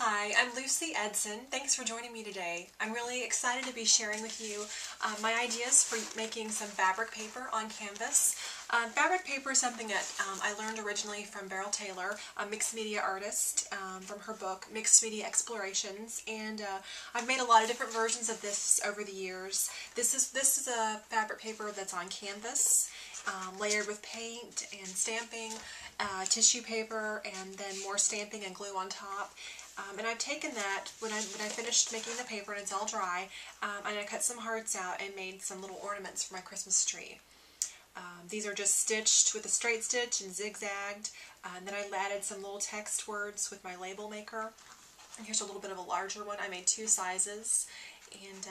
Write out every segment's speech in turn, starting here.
Hi, I'm Lucy Edson. Thanks for joining me today. I'm really excited to be sharing with you my ideas for making some fabric paper on canvas. Fabric paper is something that I learned originally from Beryl Taylor, a mixed media artist, from her book Mixed Media Explorations, and I've made a lot of different versions of this over the years. This is a fabric paper that's on canvas, layered with paint and stamping, tissue paper, and then more stamping and glue on top. And I've taken that, when I finished making the paper and it's all dry, and I cut some hearts out and made some little ornaments for my Christmas tree. These are just stitched with a straight stitch and zigzagged, and then I added some little text words with my label maker. And here's a little bit of a larger one. I made two sizes, and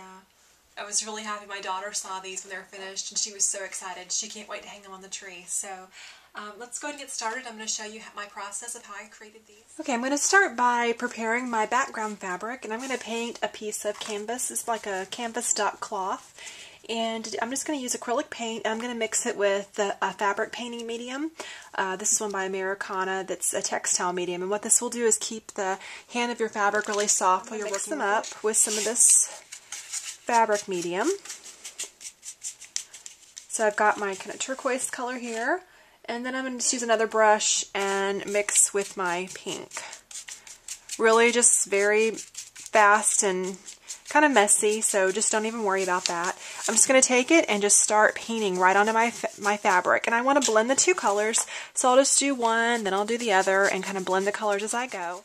I was really happy. My daughter saw these when they were finished, and she was so excited. She can't wait to hang them on the tree. So let's go ahead and get started. I'm going to show you my process of how I created these. Okay, I'm going to start by preparing my background fabric, and I'm going to paint a piece of canvas. It's like a canvas stock cloth, and I'm just going to use acrylic paint, and I'm going to mix it with a fabric painting medium. This is one by Americana that's a textile medium, and what this will do is keep the hand of your fabric really soft while you're working them up with some of this fabric medium. So I've got my kind of turquoise color here, and then I'm going to just use another brush and mix with my pink. Really just very fast and kind of messy, so just don't even worry about that. I'm just going to take it and just start painting right onto my fabric, and I want to blend the two colors, so I'll just do one, then I'll do the other, and kind of blend the colors as I go.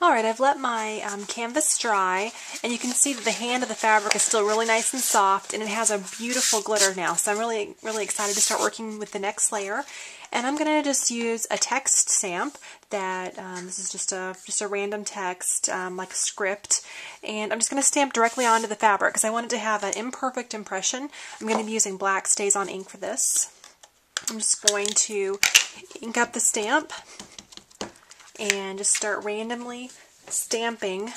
Alright, I've let my canvas dry, and you can see that the hand of the fabric is still really nice and soft, and it has a beautiful glitter now, so I'm really excited to start working with the next layer. And I'm going to just use a text stamp that, this is just a random text, like a script, and I'm just going to stamp directly onto the fabric because I want it to have an imperfect impression. I'm going to be using black Stays-On ink for this. I'm just going to ink up the stamp and just start randomly stamping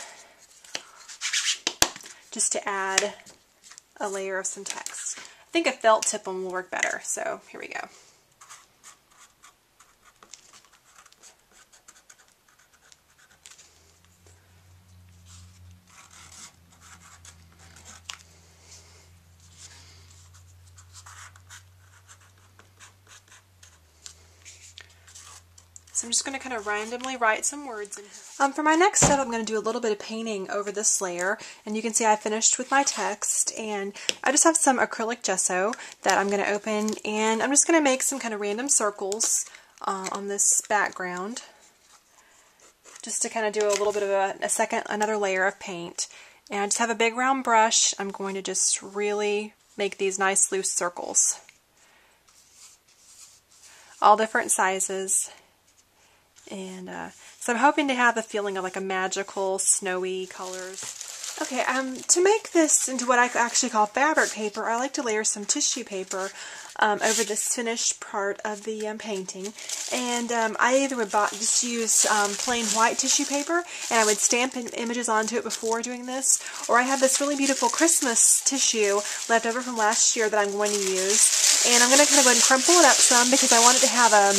just to add a layer of some text. I think a felt tip one will work better, so here we go. So I'm just going to kind of randomly write some words in here. For my next step, I'm going to do a little bit of painting over this layer, and you can see I finished with my text, and I just have some acrylic gesso that I'm going to open, and I'm just going to make some kind of random circles on this background, just to kind of do a little bit of another layer of paint. And I just have a big round brush. I'm going to just really make these nice loose circles, all different sizes. And so I'm hoping to have the feeling of like a magical, snowy colors. Okay, to make this into what I actually call fabric paper, I like to layer some tissue paper over this finished part of the painting. And I either would just use plain white tissue paper, and I would stamp images onto it before doing this, or I have this really beautiful Christmas tissue left over from last year that I'm going to use. And I'm going to kind of go ahead and crumple it up some because I want it to have a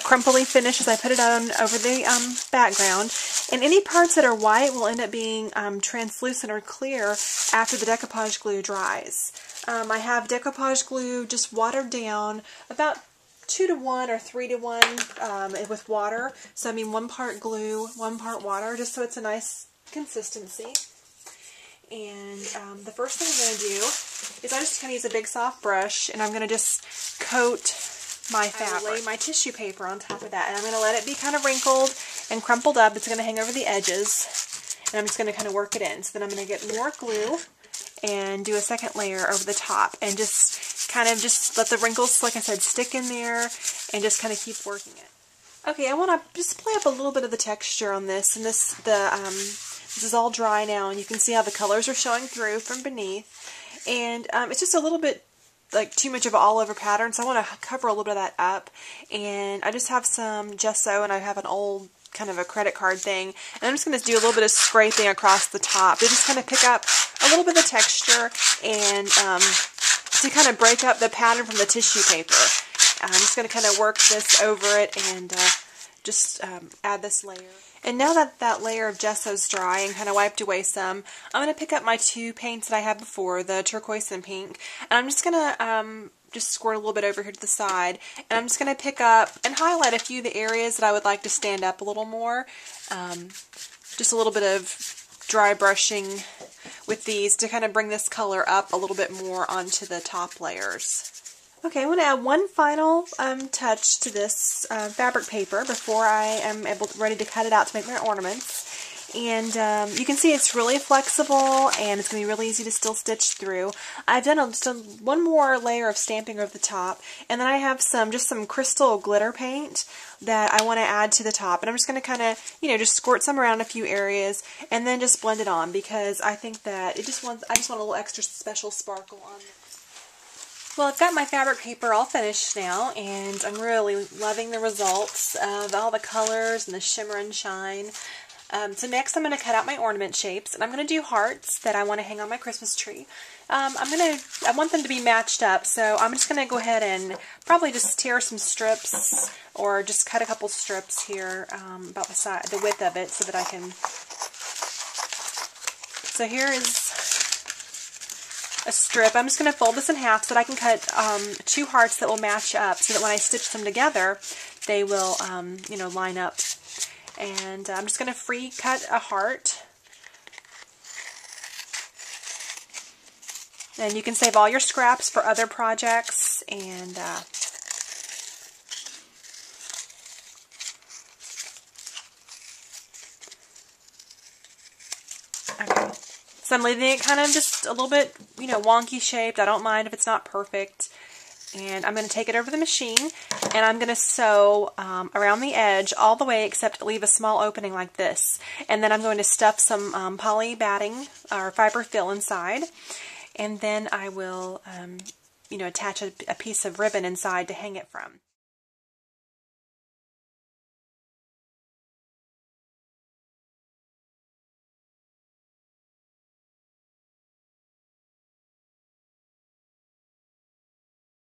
crumply finish as I put it on over the background. And any parts that are white will end up being translucent or clear after the decoupage glue dries. I have decoupage glue just watered down about 2 to 1 or 3 to 1 with water. So I mean 1 part glue, 1 part water, just so it's a nice consistency. And the first thing I'm going to do is I'm just going to use a big soft brush, and I'm going to just coat my fabric. I lay my tissue paper on top of that, and I'm going to let it be kind of wrinkled and crumpled up. It's going to hang over the edges, and I'm just going to kind of work it in. So then I'm going to get more glue and do a second layer over the top, and just kind of just let the wrinkles, like I said, stick in there, and just kind of keep working it. Okay, I want to just play up a little bit of the texture on this, and this is all dry now, and you can see how the colors are showing through from beneath, and it's just a little bit like too much of an all over pattern, so I want to cover a little bit of that up. And I just have some gesso, and I have an old kind of a credit card thing, and I'm just going to do a little bit of scraping across the top to just kind of pick up a little bit of the texture and to kind of break up the pattern from the tissue paper. I'm just going to kind of work this over it and just add this layer. And now that that layer of gesso's dry and kind of wiped away some, I'm going to pick up my two paints that I had before, the turquoise and pink, and I'm just going to just squirt a little bit over here to the side, and I'm just going to pick up and highlight a few of the areas that I would like to stand up a little more. Just a little bit of dry brushing with these to kind of bring this color up a little bit more onto the top layers. Okay, I'm going to add one final touch to this fabric paper before I am ready to cut it out to make my ornaments. And you can see it's really flexible and it's going to be really easy to still stitch through. I've done just one more layer of stamping over the top, and then I have just some crystal glitter paint that I want to add to the top. And I'm just going to kind of, just squirt some around a few areas and then just blend it on, because I think that I just want a little extra special sparkle on it. Well, I've got my fabric paper all finished now, and I'm really loving the results of all the colors and the shimmer and shine. So next I'm going to cut out my ornament shapes, and I'm going to do hearts that I want to hang on my Christmas tree. I want them to be matched up, so I'm just going to go ahead and probably just tear some strips, or just cut a couple strips here about the width of it, so that I can. So here is a strip. I'm just going to fold this in half so that I can cut two hearts that will match up, so that when I stitch them together, they will, line up. And I'm just going to free cut a heart. And you can save all your scraps for other projects. And okay. So I'm leaving it kind of just a little bit, wonky shaped. I don't mind if it's not perfect. And I'm going to take it over the machine, and I'm going to sew around the edge all the way except leave a small opening like this. And then I'm going to stuff some poly batting or fiber fill inside. And then I will, attach a piece of ribbon inside to hang it from.